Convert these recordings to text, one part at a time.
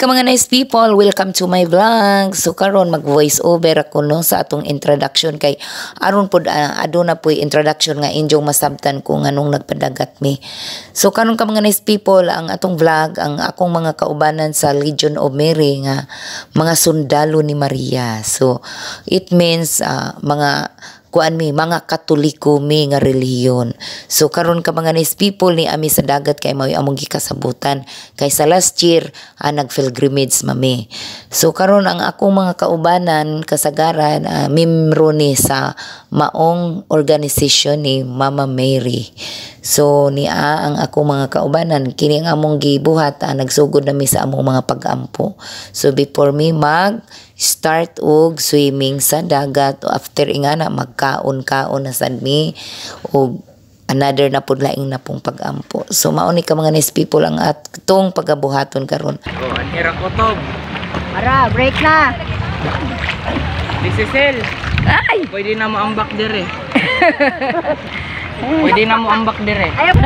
ka mga nice people, welcome to my vlog. So karon mag voice over ako no sa atong introduction kay aron pod aduna poy introduction nga inyong masabtan ko nganong nagpadagat mi. So karon ka mga nice people, ang atong vlog ang akong mga kaubanan sa Legion of Mary nga mga sundalo ni Maria. So it means mga mga Katoliko mi nga relihiyon. So karon ka mga nice people ni ami sa dagat kay mao among gikasabutan kay sa last year nag-pilgrimage mami. So karon ang akong mga kaubanan kasagaran membro ni sa maong organisasyon ni Mama Mary. So niya ang akong mga kaubanan kini ang among gibuhat nagsugod nami sa among mga pag-ampo. So before me start og swimming sa dagat after ingana magkaon-kaon na sad mi og another na pud laing na pong pag-ampo. So mao ni ka mga nice people ang atong pagabuhaton karon. Anira kutob. Ara, break na. Lisisel. Ay, Pwede na mo ambak dire. Pwede na mo ambak dire. ayaw.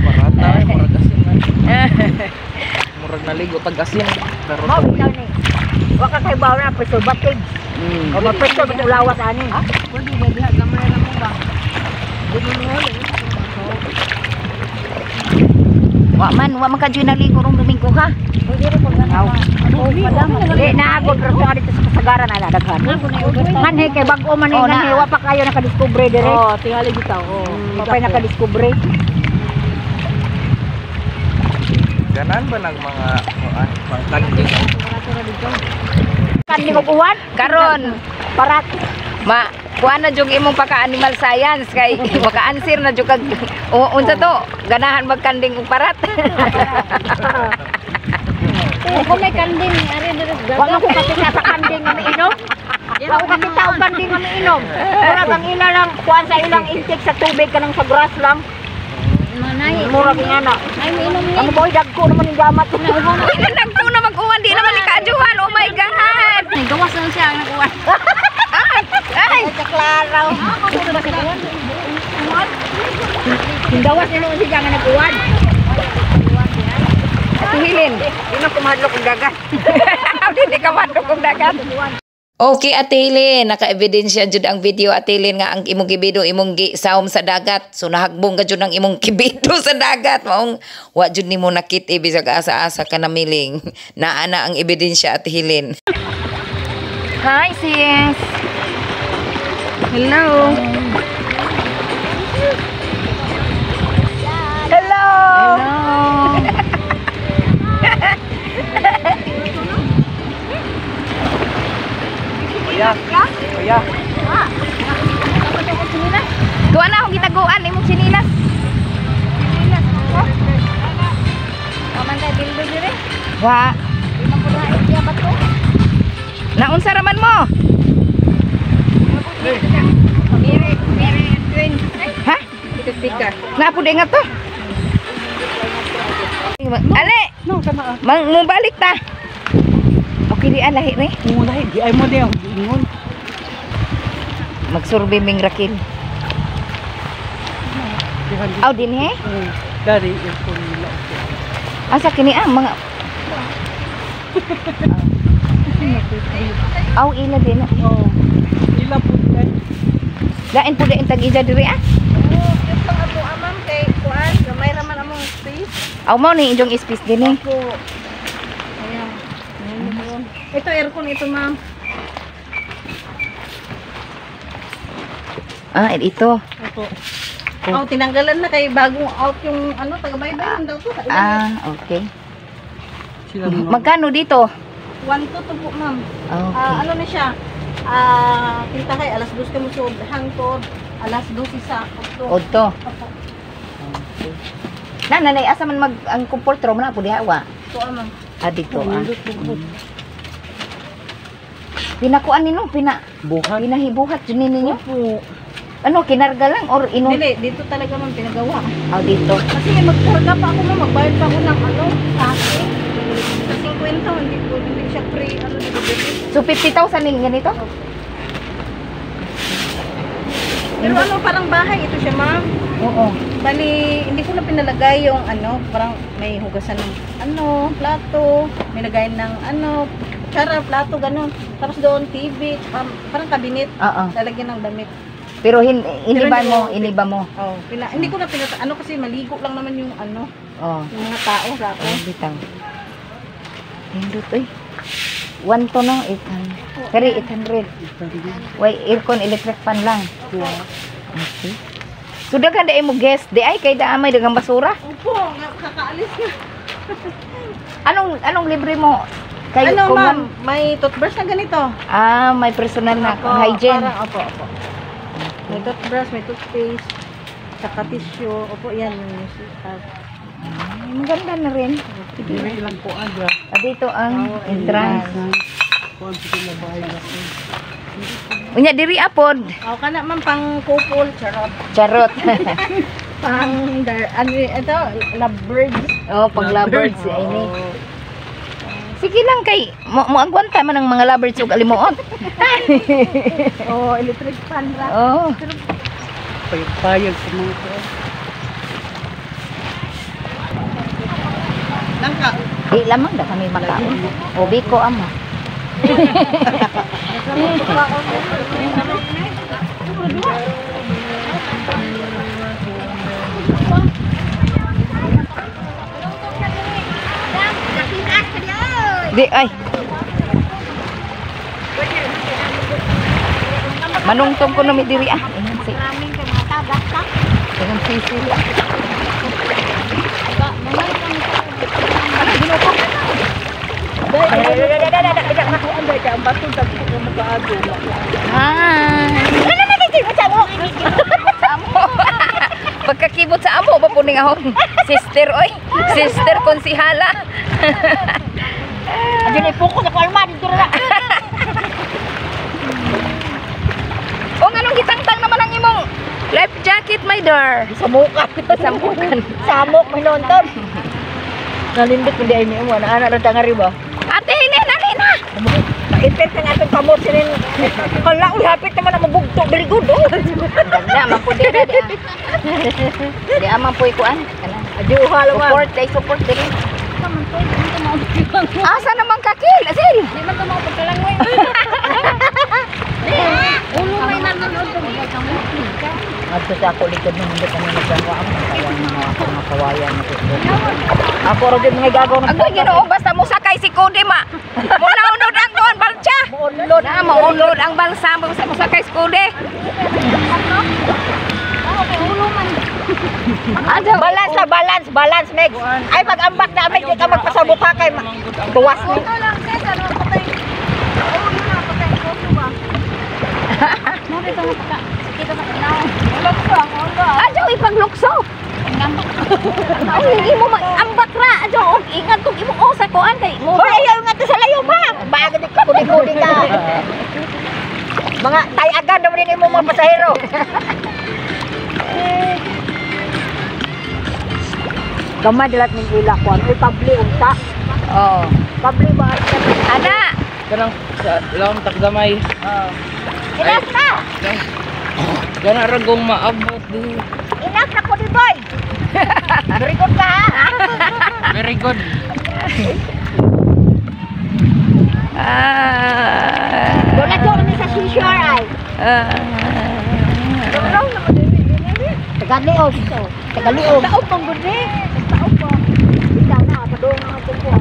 Parata ay murag asin na. Murag naligo tag asin. Pero Mo bitaw ni. Wa ka kay bawo na preservative. O ma-preserve ang lawas ani. pwede ba diha gamay na mo ba? Wa man ka dyan naligo rong Domingo ha. Di na ako pero nga dito sa kasagaran ala daghan. Nganhe kay bag-o man ni nganhe wa pa kayo nakadiskubre dire. Oh, tingali bitaw. Oh. Papay nakadiskubre. Ganan ba nag mga pangkanding? Kan ni uwan Karon parat. kuan na jud imong paka-animal science kay maka-answer na jud kag unsa to ganahan magkanding og parat. Ko may kanding ari dire. Wa man ko kakita sa kanding nga miinom. Wa ko kakita og kanding nga miinom. Murag ang ila lang kuan sa ilang intake sa tubig kanang sa grass lang. Manay. Murag nga na. Ay miinom ni. Ano boy dagko naman yung gamat. Nagpo na mag-uwan di naman ikajuhan. Oh my god. Ay gawas na siya ang nag-uwan. Ay, Kaklaraw. Gawas na noon siya nga nag-uwan. Ate Helen, Di na kumadlok ang dagat. hindi ka madlok og dagat. Okay, Ate Helen, naka-ebidensya jud ang video Ate Helen nga ang imong kibido imong gisaom sa dagat. So nahagbong ka jud ang imong kibido sa dagat. Maong wa jud nimo nakit bisag asa-asa ka na miling. Naana ang ebidensya Ate Helen. Hi sis. Hello. Hello. Kuya. Kuya. Kuha na akong gitaguan imong sinilas. Pamantay bildo dire. Wa. Imong pula iya ba to? Naunsa raman mo? Ha? Speaker. Napud nga to. Ale. No, tama. Mo balik ta. Okay di lahi ni. Mulai di ay mo di ang ingon. Magsurvey ming rakil. Aw din he? Dari ito nila. Asa kini mga Aw ila din. Oh. Ila pud kay. Lain pud ang tag-ija diri Ito ato amam kay kuan, gamay ra man among space. Aw mo ni inyong space din eh. Po. Ayan. Ito aircon ito, ma'am. Ito. Opo. Oh, tinanggalan na kay bagong out yung ano, taga-baybay daw to. Okay. Sila mo. Magkano dito? 1 to po, ma'am. Okay. Ano na siya? Kita kay alas 2 ka mo sud hangtod alas 12 sa okto. Odto. Opo. Nanay asa man mag ang comfort room na pud hawa. So, ma'am. Dito Pinakuan nino Buhat. pinahibuhat jud ninyo. Opo. Ano kinarga lang or ino? Dili, dito talaga man pinagawa. Dito. Kasi magkarga pa ako, ma'am, magbayad pa ako ng ano, taxi. Sa 50, hindi siya free, ano, dito. So 50,000 din ganito? Pero ano, parang bahay ito siya, ma'am. Oo. Bali, hindi ko na pinalagay yung ano, parang may hugasan ng, ano, plato, may lagay ng ano, tsara, plato, gano'n. Tapos doon, TV, parang kabinet, Oo. lalagyan ng damit. Pero iniba mo. Oh, hindi ko na ano kasi maligo lang naman yung ano, Oh. yung mga tao sa akin. Ay, bitang. Hindot, oy. 1 to no, 800. Kari, 800. Why, aircon, electric fan lang. Okay. So, dagan da mo guest. Di ay, kay daamay, dagang basura. Opo, kakaalis na. Anong libre mo? Kay, Ano kung ma'am, may toothbrush na ganito. may personal na Opo, hygiene. Opo. May toothbrush, may toothpaste, saka tissue. Opo, yan yung Ay, maganda na rin. Ilang po aga. Dito ang entrance. Kuan sa mga bahay na po. Unya, diri apod. Kana ma'am, pang couple, charot. Charot. Ano ito, lovebirds. Oh, pang lovebirds ay ni. Sige lang kay mo agwanta man ang mga lovebirds ug alimuot. Oh, electric fan ra. Oh. Payag sa mga po. Langka. Di lamang da kami makaon. O biko ama. Di ay. Manungtong ko na mi diri ah. Ayan si. Maraming kay mga tagas ka. Ayan si sila. Ano ginuko? Pagkakibot sa amo ba puning ahon? Sister oy. Sister konsihala. Adyo na ipuko sa kalma dito ra. O nganong gitangtang naman ang imong life jacket, my dear? Samukan. Sambukan. Samok may nonton. Nalimbit mo di ay niyo ana ana ra tangari ba? Ate, ini nani na. Ipit ka natin kamot sinin. Hala, ulapit naman na mabugto. Very good, oh. Ganda, mapudi na di. Di amang po'y kuan. Adyo, halaman. Support, day support din. Asa naman kakil, asil. Di man ito mga pagkalangoy. Ulo may nanonood. Adto sa ako likod mo hindi kami naggawa ang mga kawayan na ito. Ako rin mga gagaw na. Agoy ginoo, basta mo sakay si Cody ma. Maunod ang doon balsa. Maunod na, maunod ang balsa basta mo sakay si Cody. Balance na, balance, Meg. Ay, mag-ambak na, Meg. Di ka magpasabot ha kay tuwas ni. Adyo, ipaglukso. Ay, hindi mo mag-ambak ra. Adyo, ingat kung imong osa ko kay mo. Hoy, ayaw nga to sa layo, ma. Bago di kudi-kudi ka. Mga tayagan naman din mo mga pasahero. Gamay dalat ning ila ko. Ano pabli unta? Oh. Pabli ba? Ana. Kanang sa laon takdamay. Inak na. Gana ragong maabot di. Inak na ko di boy. Very good ka ha. Very good. Doon na doon sa seashore ay. Tagaliog. Tagaliog. Taog pang gudi. Taog pa. Bitaw na. Padong mga tubo.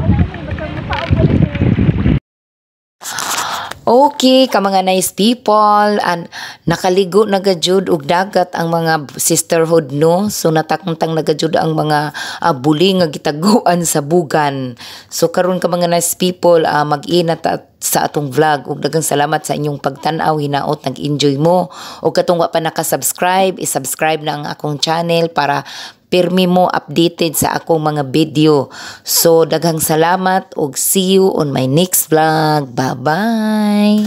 Okay, ka mga nice people, and nakaligo na gajud og dagat ang mga sisterhood no. So natakntang na gajud ang mga buli nga gitaguan sa bugan. So karon ka mga nice people, mag-inat sa atong vlog ug daghang salamat sa inyong pagtan-aw, hinaot nag-enjoy mo. Og katong wa pa naka-subscribe, i-subscribe na ang akong channel para pirmi mo updated sa akong mga video. So daghang salamat ug see you on my next vlog. Bye-bye.